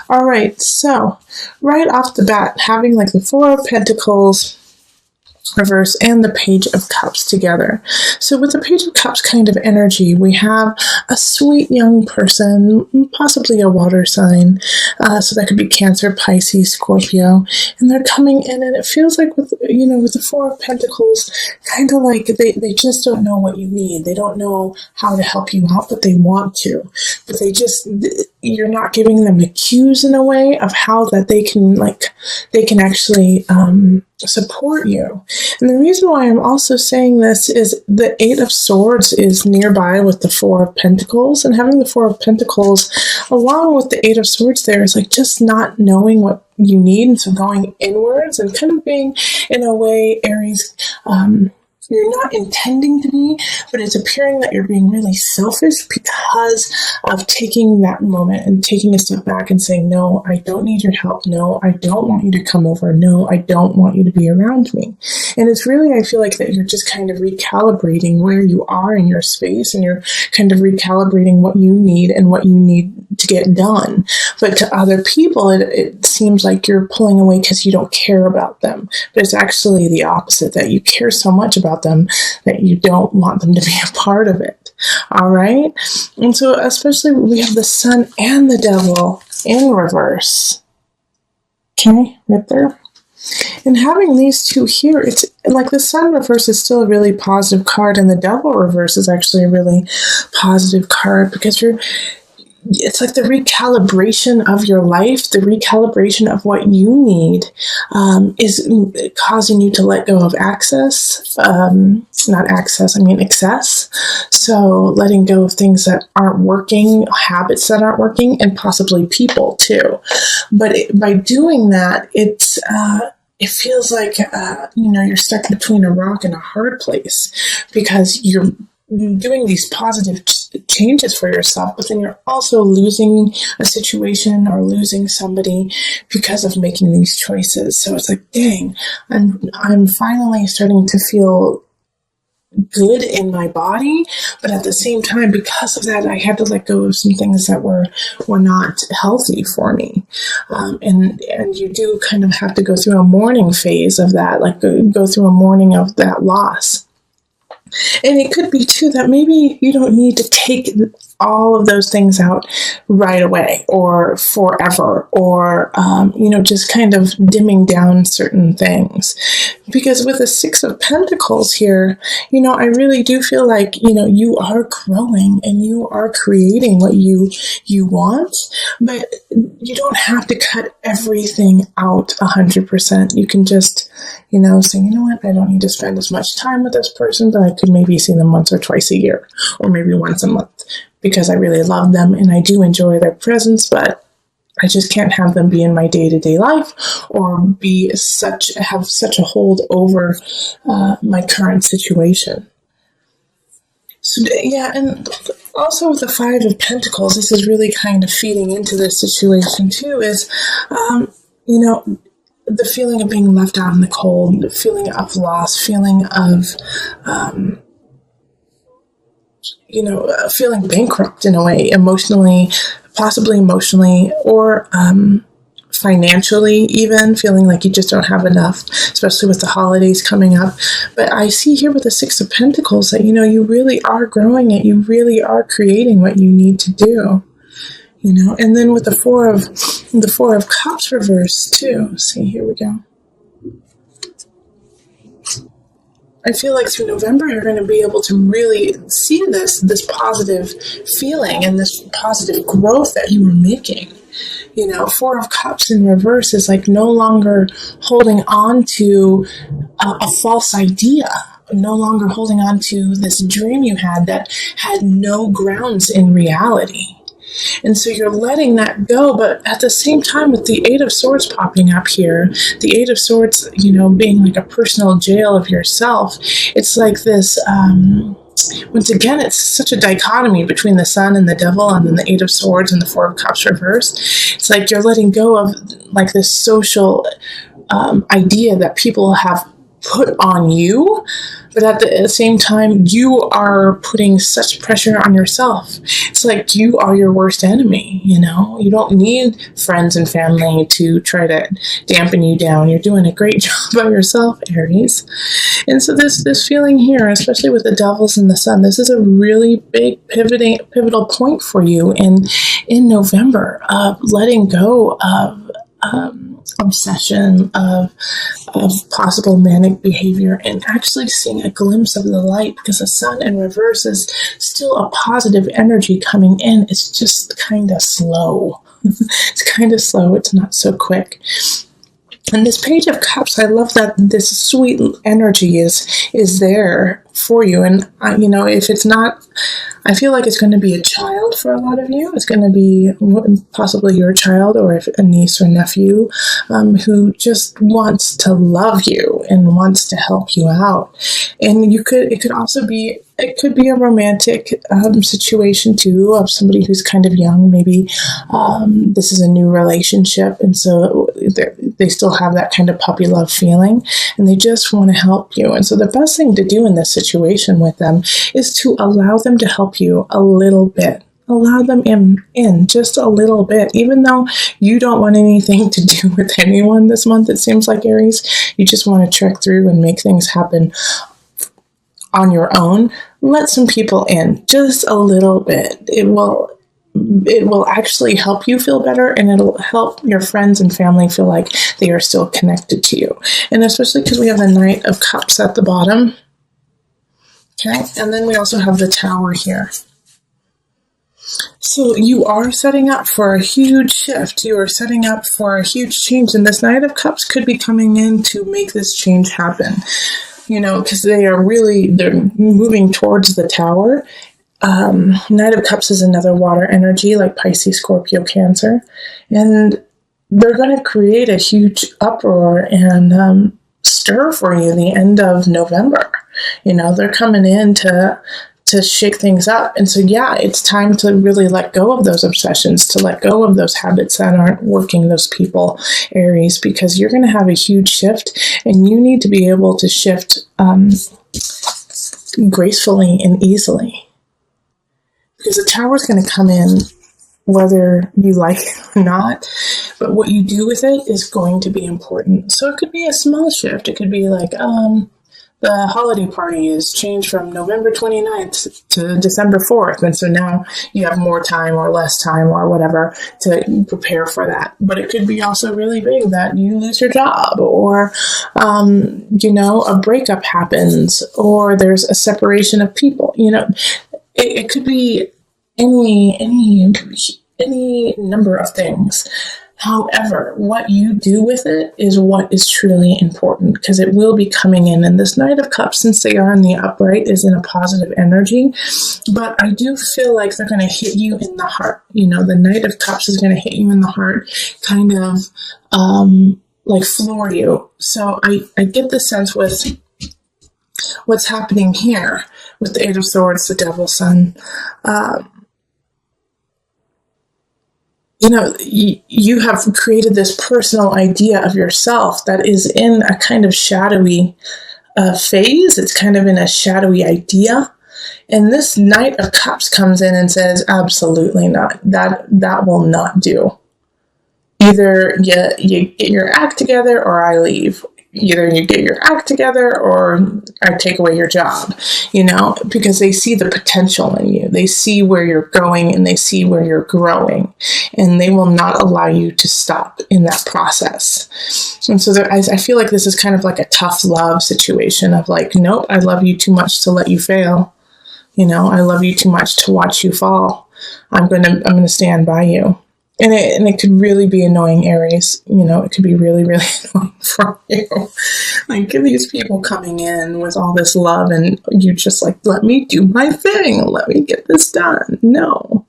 All right, so right off the bat, having like the Four of Pentacles reverse and the Page of Cups together. So with the Page of Cups kind of energy, we have a sweet young person, possibly a water sign. So that could be Cancer, Pisces, Scorpio, and they're coming in, and it feels like with the Four of Pentacles, kind of like they just don't know what you need. They don't know how to help you out, but they want to. But you're not giving them the cues in a way of how that they can actually support you. And the reason why I'm also saying this is the Eight of Swords is nearby with the Four of Pentacles, and having the Four of Pentacles along with the Eight of Swords there is like just not knowing what you need, and so going inwards and kind of being, in a way, Aries, you're not intending to be, but it's appearing that you're being really selfish because of taking that moment and taking a step back and saying, no, I don't need your help. No, I don't want you to come over. No, I don't want you to be around me. And it's really, I feel like that you're just kind of recalibrating where you are in your space, and you're kind of recalibrating what you need and what you need to get done. But to other people, it seems like you're pulling away because you don't care about them. But it's actually the opposite, that you care so much about them that you don't want them to be a part of it. All right. And so especially we have the Sun and the Devil in reverse. Okay, right there. And having these two here, it's like the Sun reverse is still a really positive card, and the Devil reverse is actually a really positive card, because it's like the recalibration of your life, the recalibration of what you need is causing you to let go of excess. So letting go of things that aren't working, habits that aren't working, and possibly people too. But by doing that, it feels like, you're stuck between a rock and a hard place, because you're doing these positive changes for yourself, but then you're also losing a situation or losing somebody because of making these choices. So it's like, dang, I'm finally starting to feel good in my body, but at the same time, because of that, I had to let go of some things that were not healthy for me. And you do kind of have to go through a mourning phase of that, like go through a mourning of that loss. And it could be, too, that maybe you don't need to take all of those things out right away or forever, or, just kind of dimming down certain things. Because with the Six of Pentacles here, I really do feel like, you are growing and you are creating what you want, but you don't have to cut everything out 100%. You can just, say, what, I don't need to spend as much time with this person, but I could maybe see them once or twice a year, or maybe once a month, because I really love them and I do enjoy their presence, but I just can't have them be in my day-to-day life or have such a hold over my current situation. So, yeah, and also with the Five of Pentacles, this is really kind of feeding into this situation too, is, the feeling of being left out in the cold, the feeling of loss, feeling of, feeling bankrupt in a way, possibly emotionally, or financially even, feeling like you just don't have enough, especially with the holidays coming up. But I see here with the Six of Pentacles that, you really are growing it. You really are creating what you need to do. And then with the Four of Cups reverse too. See, here we go. I feel like through November, you're going to be able to really see this positive feeling and this positive growth that you were making. Four of Cups in reverse is like no longer holding on to a false idea, no longer holding on to this dream you had that had no grounds in reality. And so you're letting that go, but at the same time, with the Eight of Swords popping up here, the Eight of Swords, being like a personal jail of yourself, it's like this, once again, it's such a dichotomy between the Sun and the Devil, and then the Eight of Swords and the Four of Cups reversed. It's like you're letting go of like this social idea that people have put on you, but at the same time, you are putting such pressure on yourself. It's like you are your worst enemy, you know? You don't need friends and family to try to dampen you down. You're doing a great job by yourself, Aries. And so this feeling here, especially with the devils and the sun, this is a really big pivotal point for you in November of letting go of obsession, of possible manic behavior, and actually seeing a glimpse of the light, because the sun in reverse is still a positive energy coming in. It's just kind of slow. It's kind of slow. It's not so quick. And this Page of Cups, I love that this sweet energy is there for you. And, you know, if it's not, I feel like it's going to be a child for a lot of you. It's going to be possibly your child, or if a niece or nephew who just wants to love you and wants to help you out. And it could also be, it could be a romantic situation too, of somebody who's kind of young. Maybe this is a new relationship, and so they still have that kind of puppy love feeling, and they just want to help you. And so the best thing to do in this situation with them is to allow them to help you a little bit. Allow them in just a little bit, even though you don't want anything to do with anyone this month. It seems like, Aries, you just want to trek through and make things happen on your own. Let some people in just a little bit. It will actually help you feel better, and it'll help your friends and family feel like they are still connected to you. And especially because we have the Knight of Cups at the bottom. Okay, and then we also have the Tower here. So you are setting up for a huge shift. You are setting up for a huge change, and this Knight of Cups could be coming in to make this change happen. You know, because they're moving towards the Tower. Knight of Cups is another water energy, like Pisces, Scorpio, Cancer. And they're going to create a huge uproar and stir for you the end of November. You know, they're coming in to shake things up. And so, yeah, it's time to really let go of those obsessions, to let go of those habits that aren't working, those people, Aries, because you're going to have a huge shift, and you need to be able to shift gracefully and easily. Because the Tower is going to come in whether you like it or not, but what you do with it is going to be important. So it could be a small shift. It could be like, the holiday party is changed from November 29th to December 4th. And so now you have more time or less time or whatever to prepare for that. But it could be also really big that you lose your job, or, you know, a breakup happens, or there's a separation of people. You know, it could be any number of things. However, what you do with it is what is truly important, because it will be coming in. And this Knight of Cups, since they are in the upright, is in a positive energy. But I do feel like they're going to hit you in the heart. You know, the Knight of Cups is going to hit you in the heart, kind of like floor you. So I get the sense with what's happening here with the Eight of Swords, the Devil, Sun. You know, you have created this personal idea of yourself that is in a kind of shadowy phase. It's kind of in a shadowy idea. And this Knight of Cups comes in and says, absolutely not. That will not do. Either you get your act together or I leave. Either you get your act together or I take away your job, you know, because they see the potential in you. They see where you're going and they see where you're growing, and they will not allow you to stop in that process. And so I feel like this is kind of like a tough love situation of like, nope, I love you too much to let you fail. You know, I love you too much to watch you fall. I'm going to stand by you. And it could really be annoying, Aries. You know, it could be really, really annoying for you. Like, these people coming in with all this love, and you just like, let me do my thing. Let me get this done. No.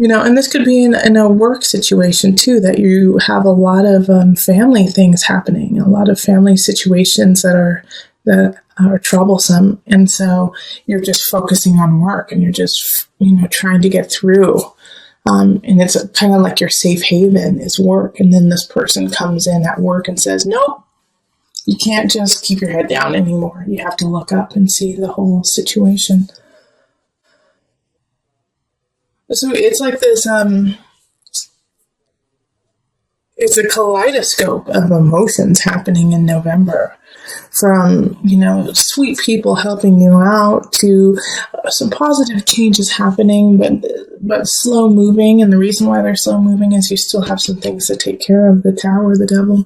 You know, and this could be in a work situation, too, that you have a lot of family things happening, a lot of family situations that are troublesome. And so you're just focusing on work, and you're just, you know, trying to get through. And it's kind of like your safe haven is work. And then this person comes in at work and says, nope, You can't just keep your head down anymore. You have to look up and see the whole situation. So it's like this, it's a kaleidoscope of emotions happening in November. From, sweet people helping you out to some positive changes happening, but slow moving. And the reason why they're slow moving is you still have some things to take care of, the Tower, the Devil.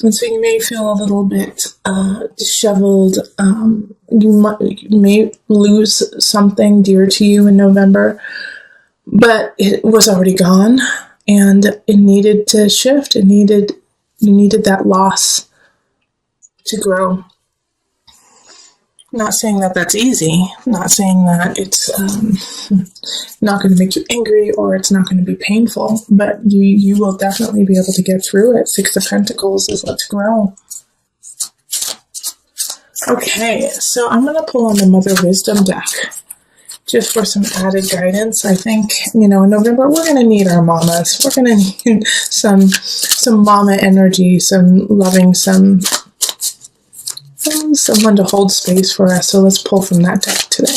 And so you may feel a little bit disheveled. You may lose something dear to you in November, but it was already gone, and it needed to shift. You needed that loss to grow. Not saying that that's easy. Not saying that it's not going to make you angry or it's not going to be painful, but you will definitely be able to get through it. Six of Pentacles is let's grow. Okay, so I'm going to pull on the Mother Wisdom deck just for some added guidance. I think, in November, we're going to need our mamas. We're going to need some mama energy, some loving, someone to hold space for us. So let's pull from that deck today.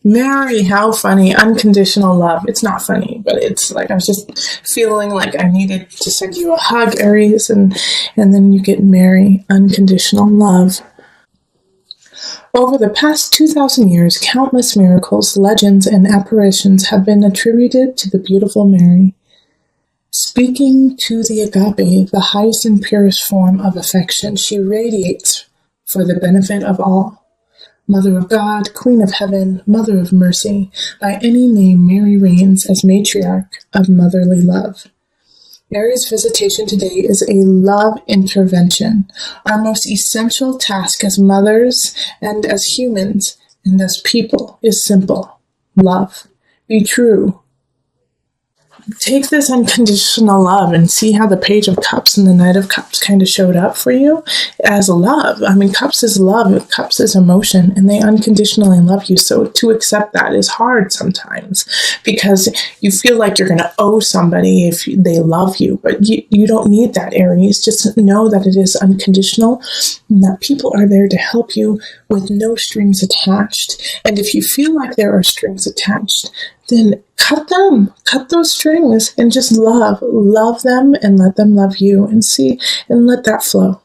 Mary, how funny. Unconditional love. It's not funny, but it's like I was just feeling like I needed to send you a hug, Aries, and then you get Mary, unconditional love. Over the past 2,000 years, countless miracles, legends, and apparitions have been attributed to the beautiful Mary. Speaking to the agape, the highest and purest form of affection, she radiates for the benefit of all. Mother of God, Queen of Heaven, Mother of Mercy, by any name Mary reigns as matriarch of motherly love. Mary's visitation today is a love intervention. Our most essential task as mothers and as humans and as people is simple. Love. Be true. Take this unconditional love and see how the Page of Cups and the Knight of Cups kind of showed up for you as love. I mean, Cups is love, Cups is emotion, and they unconditionally love you. So to accept that is hard sometimes because you feel like you're going to owe somebody if they love you, but you don't need that, Aries. Just know that it is unconditional and that people are there to help you with no strings attached. And if you feel like there are strings attached, then cut those strings and just love them and let them love you and let that flow.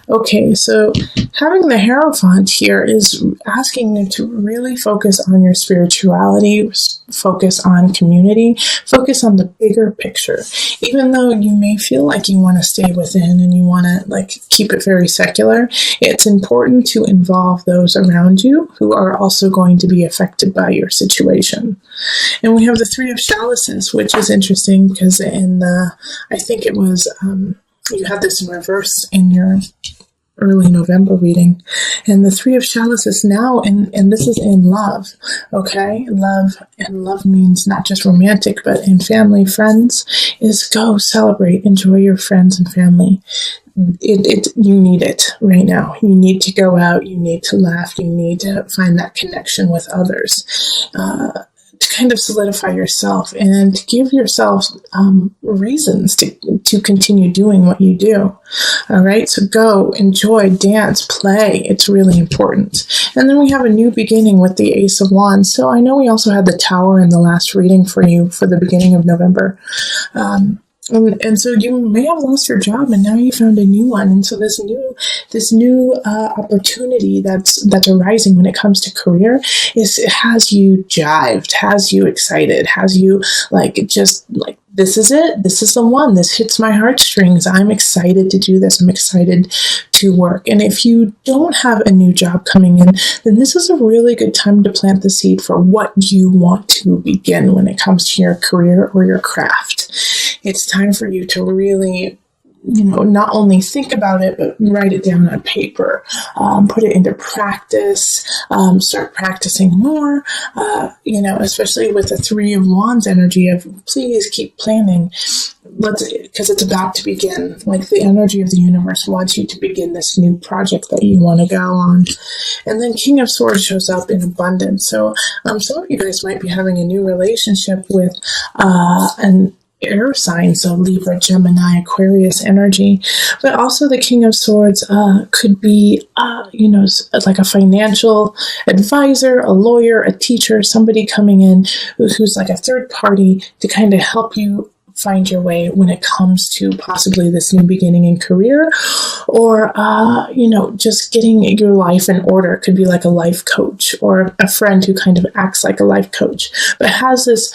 Okay, so having the Hierophant here is asking you to really focus on your spirituality, focus on community, focus on the bigger picture. Even though you may feel like you want to stay within and you want to keep it very secular, it's important to involve those around you who are also going to be affected by your situation. And we have the Three of Chalices, which is interesting because I think it was, you had this in reverse in your early November reading. And the Three of Chalices now, and this is in love, okay? Love means not just romantic, but in family, friends, is go celebrate, enjoy your friends and family. You need it right now. You need to go out, you need to laugh, you need to find that connection with others. To kind of solidify yourself and to give yourself reasons to continue doing what you do. All right, so go, enjoy, dance, play. It's really important. And then we have a new beginning with the Ace of Wands. So I know we also had the Tower in the last reading for you for the beginning of November. And so you may have lost your job and now you found a new one. And so this new opportunity that's arising when it comes to career it has you jived, has you excited, has you this is it. This is the one. This hits my heartstrings. I'm excited to do this. I'm excited to work. And if you don't have a new job coming in, then this is a really good time to plant the seed for what you want to begin when it comes to your career or your craft. It's time for you to really, not only think about it, but write it down on paper, put it into practice, start practicing more, especially with the Three of Wands energy of please keep planning. Because it's about to begin. Like the energy of the universe wants you to begin this new project that you want to go on. And then King of Swords shows up in abundance. So some of you guys might be having a new relationship with air signs, so Libra, Gemini, Aquarius energy. But also the King of Swords could be, like a financial advisor, a lawyer, a teacher, somebody coming in who's like a third party to kind of help you find your way when it comes to possibly this new beginning in career, or just getting your life in order. It could be like a life coach or a friend who kind of acts like a life coach, but has this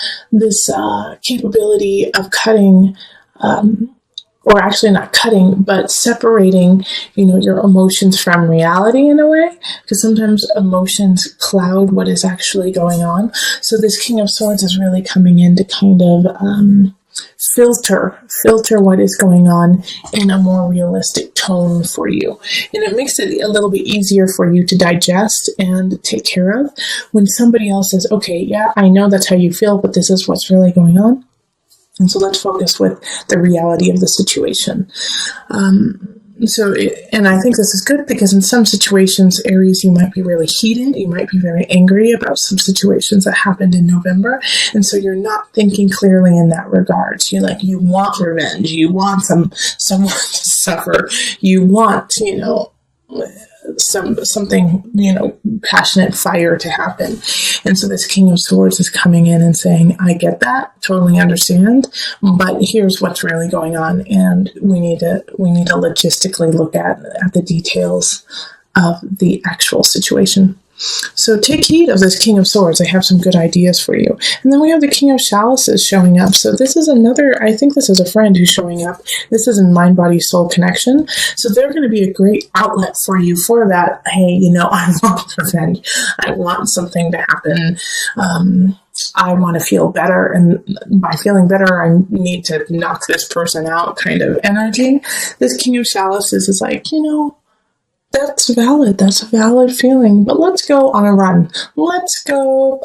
capability of cutting, or actually not cutting, but separating, your emotions from reality in a way, because sometimes emotions cloud what is actually going on. So this King of Swords is really coming in to kind of filter what is going on in a more realistic tone for you. And it makes it a little bit easier for you to digest and take care of when somebody else says, okay, yeah, I know that's how you feel, but this is what's really going on. And so let's focus with the reality of the situation. And I think this is good because in some situations, Aries, you might be really heated. You might be very angry about some situations that happened in November. And so you're not thinking clearly in that regard. So you want revenge. You want someone to suffer. You want, something, passionate fire to happen. And so this King of Swords is coming in and saying, I get that, totally understand, but here's what's really going on. And we need to logistically look at the details of the actual situation. So take heed of this King of Swords. I have some good ideas for you. And then we have the King of Chalices showing up. So this is I think this is a friend who's showing up. This is in Mind, Body, Soul connection. So they're going to be a great outlet for you for that. Hey, I want revenge. I want something to happen. I want to feel better. And by feeling better, I need to knock this person out kind of energy. This King of Chalices is like, that's valid. That's a valid feeling. But let's go on a run. Let's go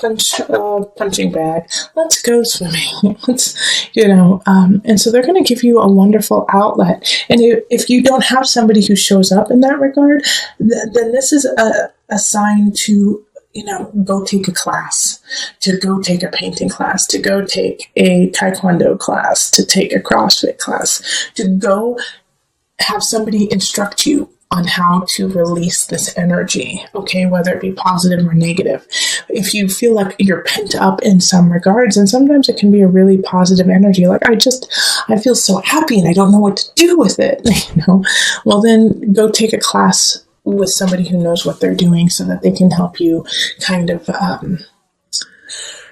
punching bag. Let's go swimming. And so they're going to give you a wonderful outlet. And if you don't have somebody who shows up in that regard, then this is a sign to go take a class, to go take a painting class, to go take a Taekwondo class, to take a CrossFit class, to go have somebody instruct you on how to release this energy, okay, whether it be positive or negative. If you feel like you're pent up in some regards, and sometimes it can be a really positive energy, like I feel so happy and I don't know what to do with it, well then go take a class with somebody who knows what they're doing so that they can help you kind of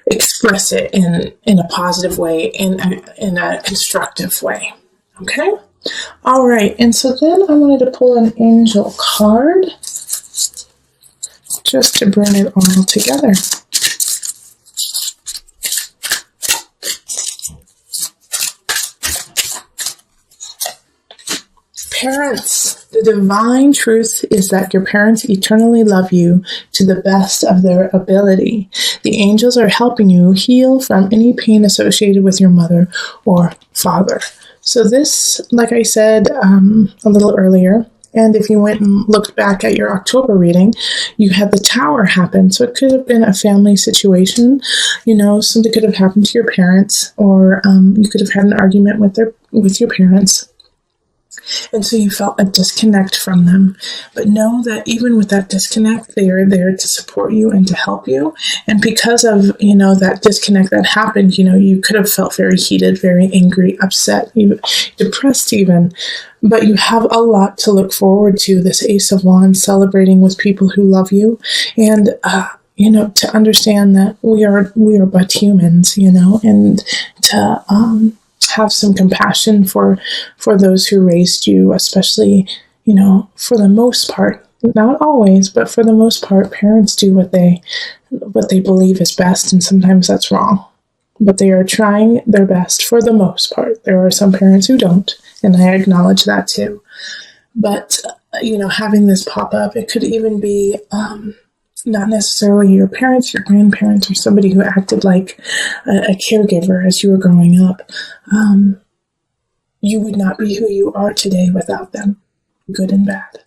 express it in a positive way, in a constructive way, okay? All right, and so then I wanted to pull an angel card just to bring it all together. Parents, the divine truth is that your parents eternally love you to the best of their ability. The angels are helping you heal from any pain associated with your mother or father. So this, like I said a little earlier, and if you went and looked back at your October reading, you had the Tower happen. So it could have been a family situation, something could have happened to your parents, or you could have had an argument with your parents. And so you felt a disconnect from them. But know that even with that disconnect, they are there to support you and to help you. And because of, that disconnect that happened, you could have felt very heated, very angry, upset, even depressed even. But you have a lot to look forward to. This Ace of Wands, celebrating with people who love you. And, to understand that we are but humans, and to, have some compassion for those who raised you, especially, for the most part, not always, but for the most part, parents do what they believe is best, and sometimes that's wrong. But they are trying their best for the most part. There are some parents who don't, and I acknowledge that too. But, having this pop up, it could even be not necessarily your parents, your grandparents, or somebody who acted like a caregiver as you were growing up. You would not be who you are today without them, good and bad.